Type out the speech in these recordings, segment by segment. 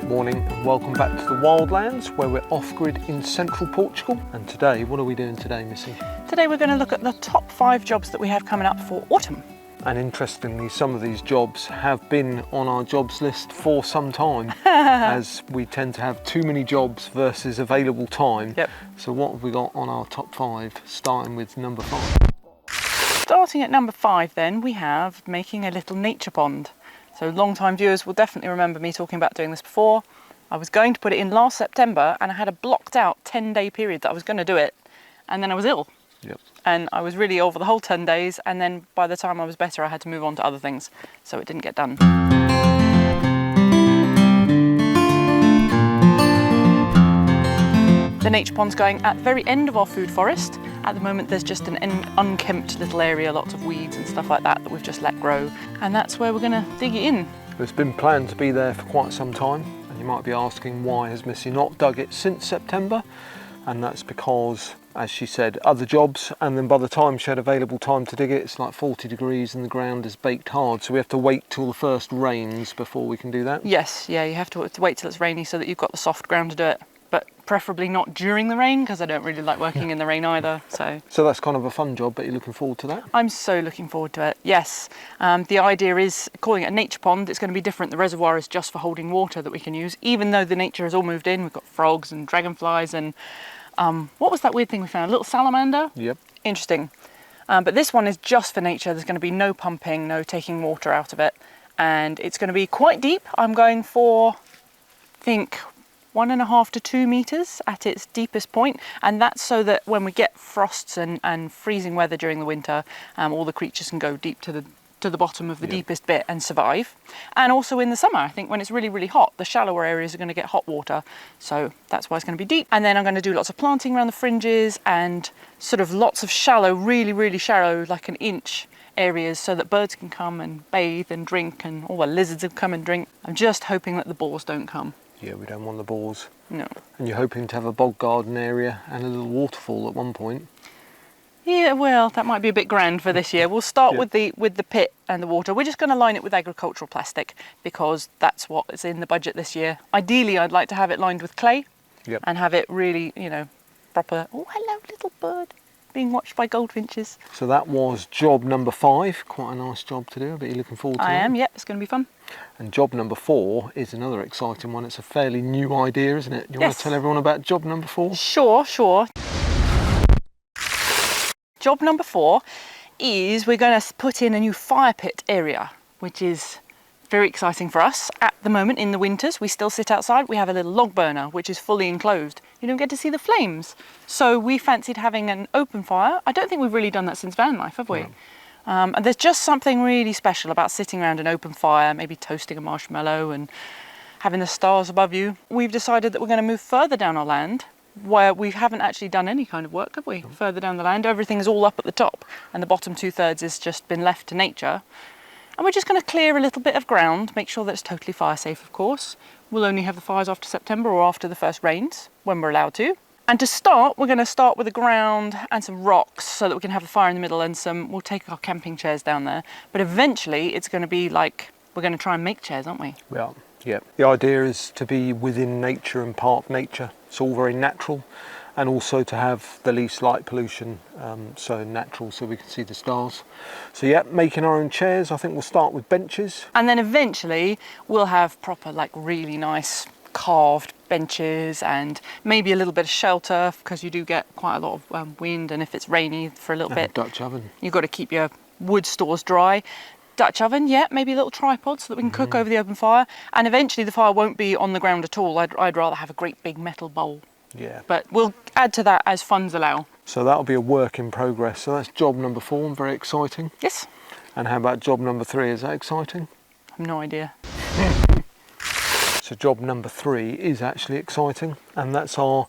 Morning and welcome back to the Wildlands, where we're off-grid in central Portugal. And today, what are we doing today, Missy? Today we're going to look at the top 5 jobs that we have coming up for autumn. And interestingly, some of these jobs have been on our jobs list for some time, as we tend to have too many jobs versus available time. Yep. So what have we got on our top 5, starting with number 5? Starting at number 5 then, we have making a little nature pond. So long-time viewers will definitely remember me talking about doing this before. I was going to put it in last September and I had a blocked out 10-day period that I was going to do it, and then I was ill. Yep. And I was really ill for the whole 10 days, and then by the time I was better I had to move on to other things, so it didn't get done. The nature pond's going at the very end of our food forest. At the moment there's just an unkempt little area, lots of weeds and stuff like that we've just let grow, and that's where we're going to dig it in. It's been planned to be there for quite some time, and you might be asking, why has Missy not dug it since September? And that's because, as she said, other jobs, and then by the time she had available time to dig it, it's like 40 degrees and the ground is baked hard, so we have to wait till the first rains before we can do that. Yes, yeah, you have to wait till it's rainy so that you've got the soft ground to do it, but preferably not during the rain, because I don't really like working in the rain either. So that's kind of a fun job, but you're looking forward to that? I'm so looking forward to it, yes. The idea is, calling it a nature pond, it's going to be different. The reservoir is just for holding water that we can use, even though the nature has all moved in. We've got frogs and dragonflies and what was that weird thing we found? A little salamander? Yep. Interesting. But this one is just for nature. There's going to be no pumping, no taking water out of it. And it's going to be quite deep. I'm going for, I think, 1.5 to 2 meters at its deepest point. And that's so that when we get frosts and freezing weather during the winter, all the creatures can go deep to the bottom of the deepest bit and survive. And also in the summer, I think when it's really, really hot, the shallower areas are going to get hot water. So that's why it's going to be deep. And then I'm going to do lots of planting around the fringes and sort of lots of shallow, really, really shallow, like 1 inch areas, so that birds can come and bathe and drink, and all the lizards will come and drink. I'm just hoping that the boars don't come. Yeah, we don't want the boars. No. And you're hoping to have a bog garden area and a little waterfall at one point. Yeah, well, that might be a bit grand for this year. We'll start with the pit and the water. We're just going to line it with agricultural plastic because that's what is in the budget this year. Ideally, I'd like to have it lined with clay and have it really, you know, proper. Oh, hello, little bird, being watched by goldfinches. So that was job number 5. Quite a nice job to do. I bet you're looking forward to it. I am, yeah, it's going to be fun. And job number 4 is another exciting one. It's a fairly new idea, isn't it? Do you want to tell everyone about job number 4? Sure. Job number 4 is we're going to put in a new fire pit area, which is very exciting for us. At the moment, in the winters, we still sit outside. We have a little log burner, which is fully enclosed. You don't get to see the flames. So we fancied having an open fire. I don't think we've really done that since van life, have we? No. And there's just something really special about sitting around an open fire, maybe toasting a marshmallow and having the stars above you. We've decided that we're going to move further down our land, where we haven't actually done any kind of work, have we? Further down the land, everything's all up at the top, and the bottom 2/3 has just been left to nature. And we're just going to clear a little bit of ground, make sure that it's totally fire safe, of course. We'll only have the fires after September or after the first rains, when we're allowed to. And to start, we're going to start with the ground and some rocks so that we can have the fire in the middle, and we'll take our camping chairs down there. But eventually it's going to be like, we're going to try and make chairs, aren't we? Well, yeah. The idea is to be within nature and part of nature. It's all very natural, and also to have the least light pollution, so natural, so we can see the stars. So yeah, making our own chairs. I think we'll start with benches. And then eventually we'll have proper, like, really nice carved benches and maybe a little bit of shelter, because you do get quite a lot of wind, and if it's rainy for a little bit. Dutch oven. You've got to keep your wood stores dry. Dutch oven, yeah, maybe a little tripod so that we can cook over the open fire. And eventually the fire won't be on the ground at all. I'd rather have a great big metal bowl. Yeah. But we'll add to that as funds allow. So that'll be a work in progress. So that's job number 4, and very exciting. Yes. And how about job number 3? Is that exciting? I have no idea. So job number 3 is actually exciting, and that's our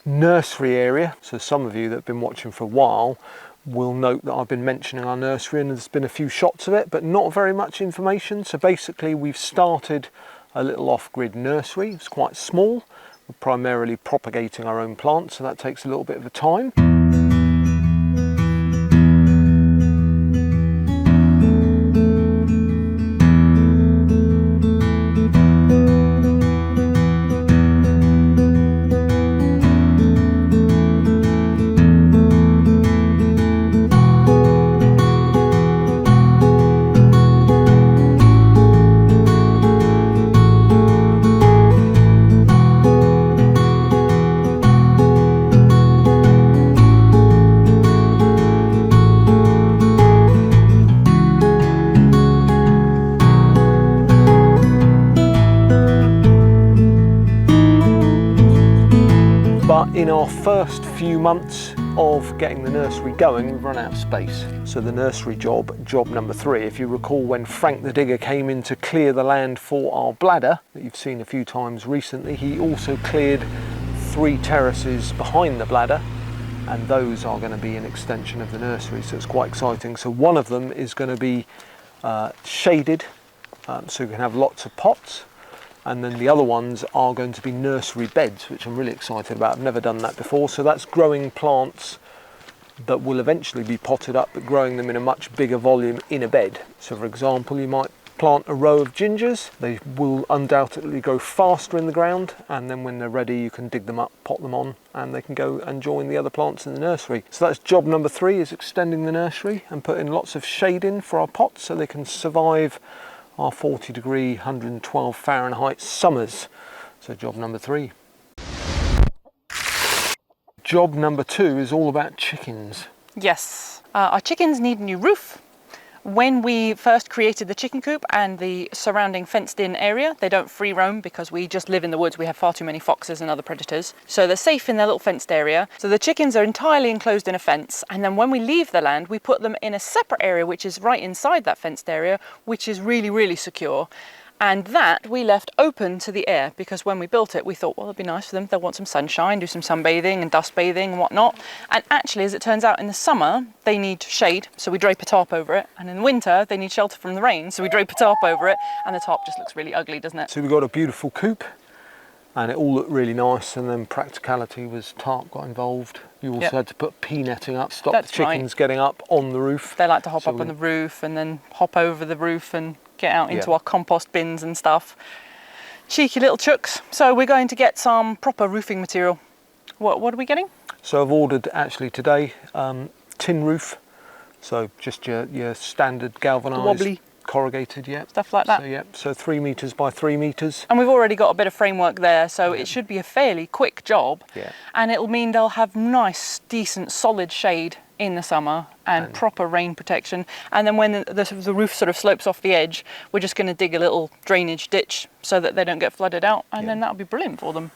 nursery area. So some of you that have been watching for a while will note that I've been mentioning our nursery, and there's been a few shots of it, but not very much information. So basically we've started a little off-grid nursery. It's quite small. We're primarily propagating our own plants, so that takes a little bit of a time. in our first few months of getting the nursery going, we've run out of space. So the nursery job number 3, if you recall when Frank the digger came in to clear the land for our bladder, that you've seen a few times recently, he also cleared 3 terraces behind the bladder, and those are going to be an extension of the nursery, so it's quite exciting. So one of them is going to be shaded, so you can have lots of pots, and then the other ones are going to be nursery beds, which I'm really excited about. I've never done that before. So that's growing plants that will eventually be potted up, but growing them in a much bigger volume in a bed. So for example, you might plant a row of gingers. They will undoubtedly grow faster in the ground, and then when they're ready you can dig them up, pot them on, and they can go and join the other plants in the nursery. So that's job number 3, is extending the nursery and putting lots of shade in for our pots so they can survive our 40 degree, 112 Fahrenheit summers. So job number 3. Job number 2 is all about chickens. Yes, our chickens need a new roof. When we first created the chicken coop and the surrounding fenced in area, they don't free roam because we just live in the woods. We have far too many foxes and other predators. So they're safe in their little fenced area. So the chickens are entirely enclosed in a fence. And then when we leave the land, we put them in a separate area, which is right inside that fenced area, which is really, really secure. And that we left open to the air because when we built it, we thought, well, it'd be nice for them. They'll want some sunshine, do some sunbathing and dust bathing and whatnot. And actually, as it turns out, in the summer, they need shade, so we drape a tarp over it. And in the winter, they need shelter from the rain, so we drape a tarp over it. And the tarp just looks really ugly, doesn't it? So we've got a beautiful coop, and it all looked really nice, and then practicality was tarp got involved. You also had to put pea netting up, stop the chickens getting up on the roof. They like to hop up on the roof and then hop over the roof and get out into our compost bins and stuff. Cheeky little chooks. So we're going to get some proper roofing material. What are we getting? So I've ordered actually today tin roof. So just your standard galvanised, wobbly, corrugated, stuff like that. So so 3 meters by 3 meters. And we've already got a bit of framework there, so it should be a fairly quick job. And it'll mean they'll have nice, decent, solid shade in the summer and proper rain protection. And then when the roof sort of slopes off the edge, we're just going to dig a little drainage ditch so that they don't get flooded out, and then that'll be brilliant for them.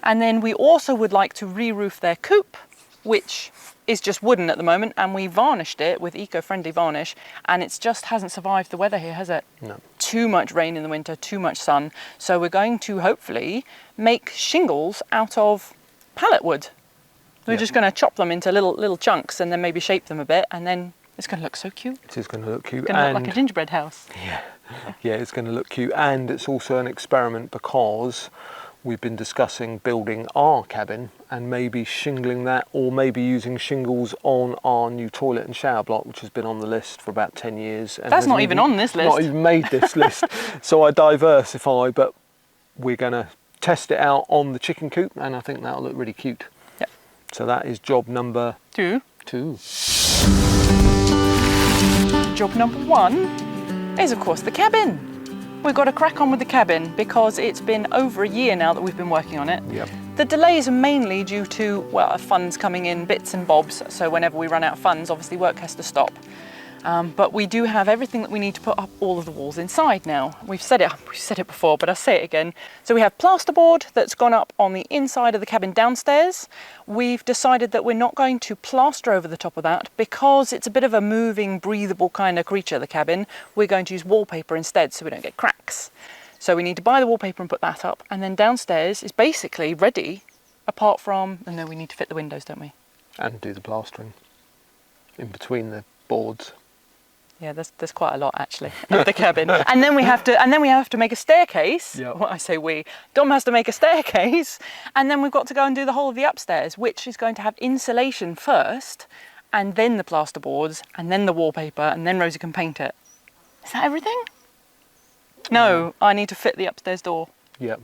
And then we also would like to re-roof their coop, which is just wooden at the moment, and we varnished it with eco-friendly varnish, and it just hasn't survived the weather here, has it? No. Too much rain in the winter, too much sun. So we're going to hopefully make shingles out of pallet wood. We're just going to chop them into little chunks and then maybe shape them a bit, and then it's going to look so cute. It is going to look cute. It's going to look like a gingerbread house. Yeah, it's going to look cute, and it's also an experiment because we've been discussing building our cabin and maybe shingling that, or maybe using shingles on our new toilet and shower block, which has been on the list for about 10 years. And that's not even on this list. Not even made this list. So I diversify, but we're going to test it out on the chicken coop, and I think that'll look really cute. So that is job number 2. Job number 1 is, of course, the cabin. We've got to crack on with the cabin because it's been over a year now that we've been working on it. The delays are mainly due to, well, funds coming in bits and bobs. So whenever we run out of funds, obviously work has to stop. But we do have everything that we need to put up all of the walls inside now. We've said it before, but I'll say it again. So we have plasterboard that's gone up on the inside of the cabin downstairs. We've decided that we're not going to plaster over the top of that because it's a bit of a moving, breathable kind of creature, the cabin. We're going to use wallpaper instead so we don't get cracks. So we need to buy the wallpaper and put that up. And then downstairs is basically ready, apart from, and then we need to fit the windows, don't we? And do the plastering in between the boards. Yeah, there's quite a lot actually of the cabin, and then we have to make a staircase. Well, I say we. Dom has to make a staircase, and then we've got to go and do the whole of the upstairs, which is going to have insulation first, and then the plasterboards, and then the wallpaper, and then Rosie can paint it. Is that everything? No, I need to fit the upstairs door. Yep.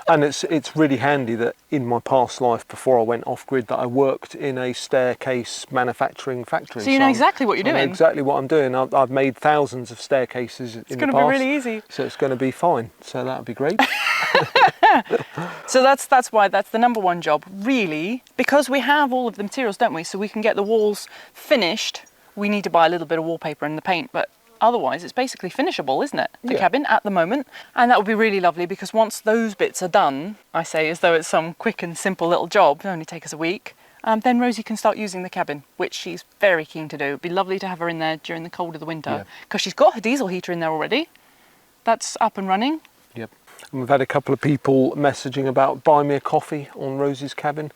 And it's really handy that in my past life, before I went off grid, that I worked in a staircase manufacturing factory. So you know exactly what you're doing. I know exactly what I'm doing. I've made thousands of staircases in the past. It's going to be really easy. So it's going to be fine. So that'll be great. So that's why that's the number 1 job, really, because we have all of the materials, don't we? So we can get the walls finished. We need to buy a little bit of wallpaper and the paint, but otherwise it's basically finishable, isn't it? The Yeah. cabin at the moment. And that would be really lovely because once those bits are done, I say as though it's some quick and simple little job, it'll only take us a week, then Rosie can start using the cabin, which she's very keen to do. It'd be lovely to have her in there during the cold of the winter because she's got her diesel heater in there already. That's up and running. Yep. And we've had a couple of people messaging about buy me a coffee on Rosie's cabin,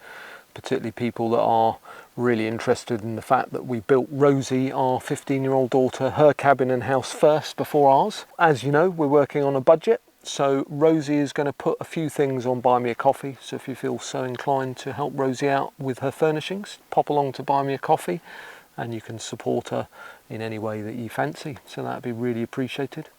particularly people that are really interested in the fact that we built Rosie, our 15-year-old daughter, her cabin and house first before ours. As you know, we're working on a budget, so Rosie is going to put a few things on Buy Me a Coffee. So if you feel so inclined to help Rosie out with her furnishings, pop along to Buy Me a Coffee and you can support her in any way that you fancy. So that'd be really appreciated.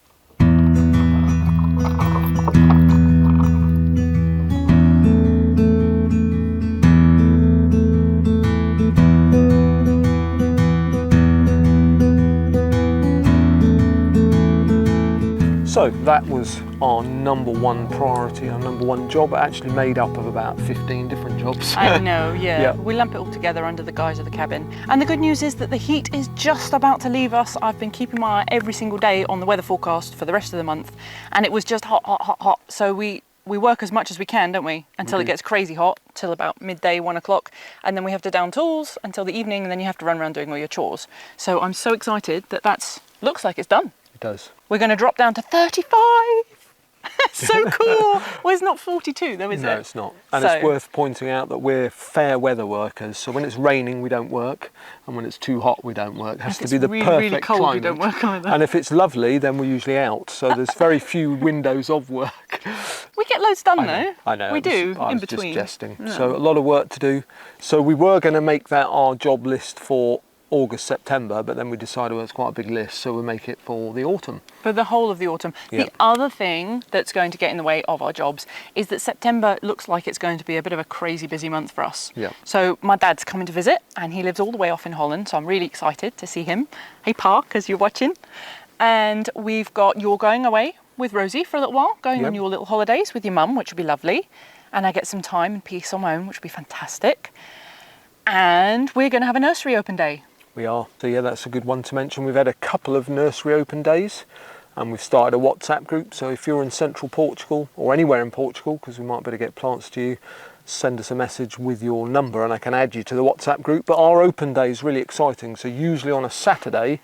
So that was our number one priority, our number one job, actually made up of about 15 different jobs. I know, yeah. Yeah. We lump it all together under the guise of the cabin. And the good news is that the heat is just about to leave us. I've been keeping my eye every single day on the weather forecast for the rest of the month, and it was just hot, hot, hot, hot. So we work as much as we can, don't we? Until it gets crazy hot, till about midday, 1 o'clock. And then we have to down tools until the evening, and then you have to run around doing all your chores. So I'm so excited that looks like it's done. It does. We're going to drop down to 35. So cool. Well, it's not 42 though, is it? No, it's not. And So- it's worth pointing out that we're fair weather workers. So when it's raining, we don't work. And when it's too hot, we don't work. It has If to it's be the really, perfect really cold, climate. we don't work either. And if it's lovely, then we're usually out. So there's very few windows of work. We get loads done though. I know. We do, I in was between. just jesting. Yeah. So a lot of work to do. So we were going to make that our job list for August, September, but then we decided, well, it's quite a big list, so we'll make it for the autumn. For the whole of the autumn. Yep. The other thing that's going to get in the way of our jobs is that September looks like it's going to be a bit of a crazy busy month for us. Yep. So my dad's coming to visit and he lives all the way off in Holland, so I'm really excited to see him. Hey Park, as you're watching. And you're going away with Rosie for a little while, going Yep. on your little holidays with your mum, which will be lovely. And I get some time and peace on my own, which will be fantastic. And we're going to have a nursery open day. We are. So yeah, that's a good one to mention. We've had a couple of nursery open days and we've started a WhatsApp group. So if you're in central Portugal or anywhere in Portugal, because we might be able to get plants to you, send us a message with your number and I can add you to the WhatsApp group. But our open day is really exciting. So usually on a Saturday,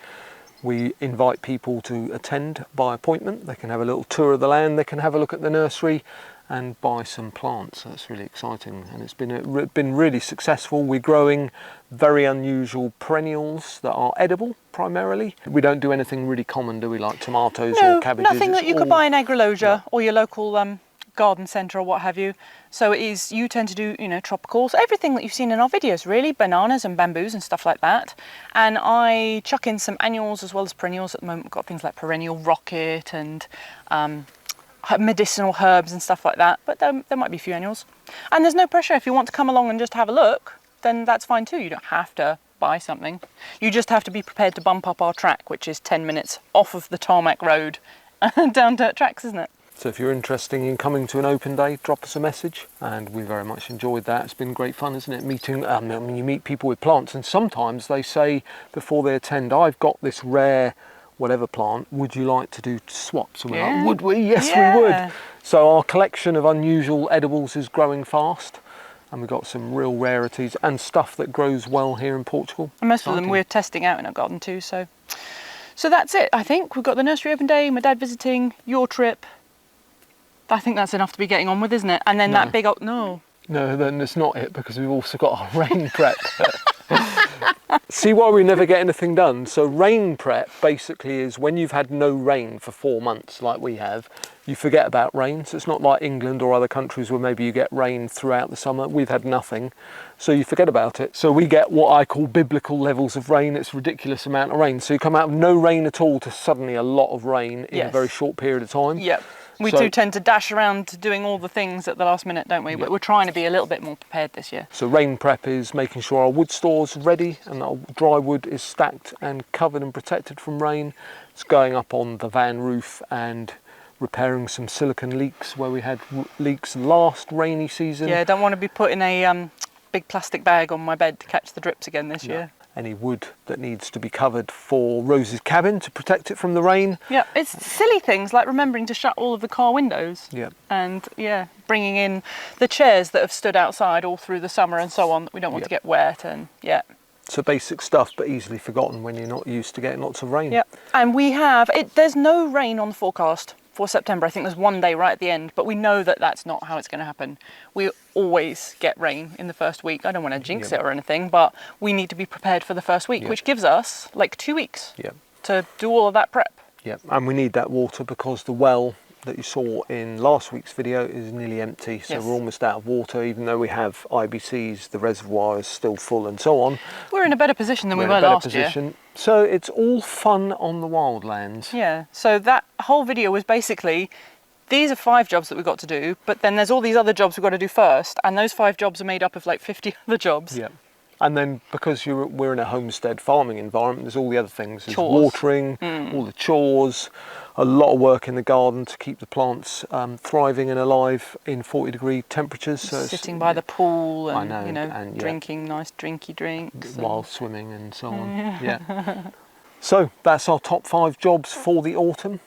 we invite people to attend by appointment. They can have a little tour of the land, they can have a look at the nursery and buy some plants. That's really exciting and it's been really successful. We're growing very unusual perennials that are edible primarily. We don't do anything really common, do we, like tomatoes or cabbages? Nothing that you could buy in Agroloja or your local garden centre or what have you. So you tend to do, tropicals, everything that you've seen in our videos really, bananas and bamboos and stuff like that. And I chuck in some annuals as well as perennials at the moment. We've got things like perennial rocket and medicinal herbs and stuff like that, but there might be a few annuals. And there's no pressure. If you want to come along and just have a look, then that's fine too. You don't have to buy something. You just have to be prepared to bump up our track, which is 10 minutes off of the tarmac road down dirt tracks, isn't it? So if you're interested in coming to an open day, drop us a message. And we very much enjoyed that. It's been great fun, isn't it? Meeting, you meet people with plants and sometimes they say before they attend, I've got this rare whatever plant, would you like to do swaps? And we're like, would we? Yes, we would. So our collection of unusual edibles is growing fast and we've got some real rarities and stuff that grows well here in Portugal. And most of them we're testing out in our garden too, so that's it. I think we've got the nursery open day, my dad visiting, your trip. I think that's enough to be getting on with, isn't it? And then that big old No, then it's not it because we've also got our rain prep. See why we never get anything done? So rain prep basically is when you've had no rain for 4 months like we have, you forget about rain. So it's not like England or other countries where maybe you get rain throughout the summer. We've had nothing, so you forget about it. So we get what I call biblical levels of rain. It's a ridiculous amount of rain. So you come out of no rain at all to suddenly a lot of rain in a very short period of time. Yep. We do tend to dash around doing all the things at the last minute, don't we? But we're trying to be a little bit more prepared this year. So rain prep is making sure our wood store's ready and our dry wood is stacked and covered and protected from rain. It's going up on the van roof and repairing some silicone leaks where we had leaks last rainy season. Yeah, I don't want to be putting a big plastic bag on my bed to catch the drips again this year. any wood that needs to be covered for Rosie's cabin to protect it from the rain. Yeah, it's silly things like remembering to shut all of the car windows. Yeah. And yeah, bringing in the chairs that have stood outside all through the summer and so on that we don't want to get wet, and yeah. So basic stuff, but easily forgotten when you're not used to getting lots of rain. Yeah, and we have, there's no rain on the forecast for September. I think there's one day right at the end, but we know that that's not how it's going to happen. We always get rain in the first week. I don't want to jinx it or anything, but we need to be prepared for the first week, which gives us like 2 weeks to do all of that prep. Yeah, and we need that water because the well that you saw in last week's video is nearly empty, so we're almost out of water. Even though we have IBCs, the reservoir is still full and so on. We're in a better position than we were last year. So it's all fun on the wildlands. Yeah, so that whole video was basically, these are 5 jobs that we've got to do, but then there's all these other jobs we've got to do first, and those 5 jobs are made up of like 50 other jobs. Yeah. And then because we're in a homestead farming environment, there's all the other things. There's chores. Watering, all the chores, a lot of work in the garden to keep the plants thriving and alive in 40-degree temperatures. So sitting by the pool and, know, you know, and, drinking nice drinky drinks. While swimming and so on. Yeah. So that's our top 5 jobs for the autumn.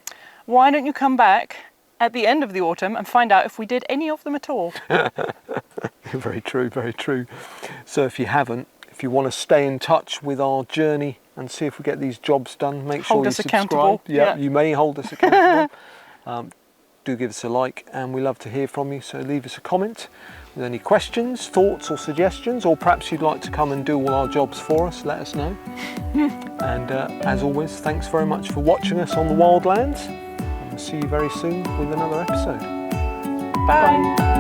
Why don't you come back at the end of the autumn and find out if we did any of them at all? Very true, very true. So if you haven't, if you want to stay in touch with our journey and see if we get these jobs done, make sure you subscribe. Accountable. Yeah, you may hold us accountable. Do give us a like, and we love to hear from you, so leave us a comment with any questions, thoughts or suggestions, or perhaps you'd like to come and do all our jobs for us, let us know. And as always, thanks very much for watching us on the Wildlands, and we'll see you very soon with another episode. Bye.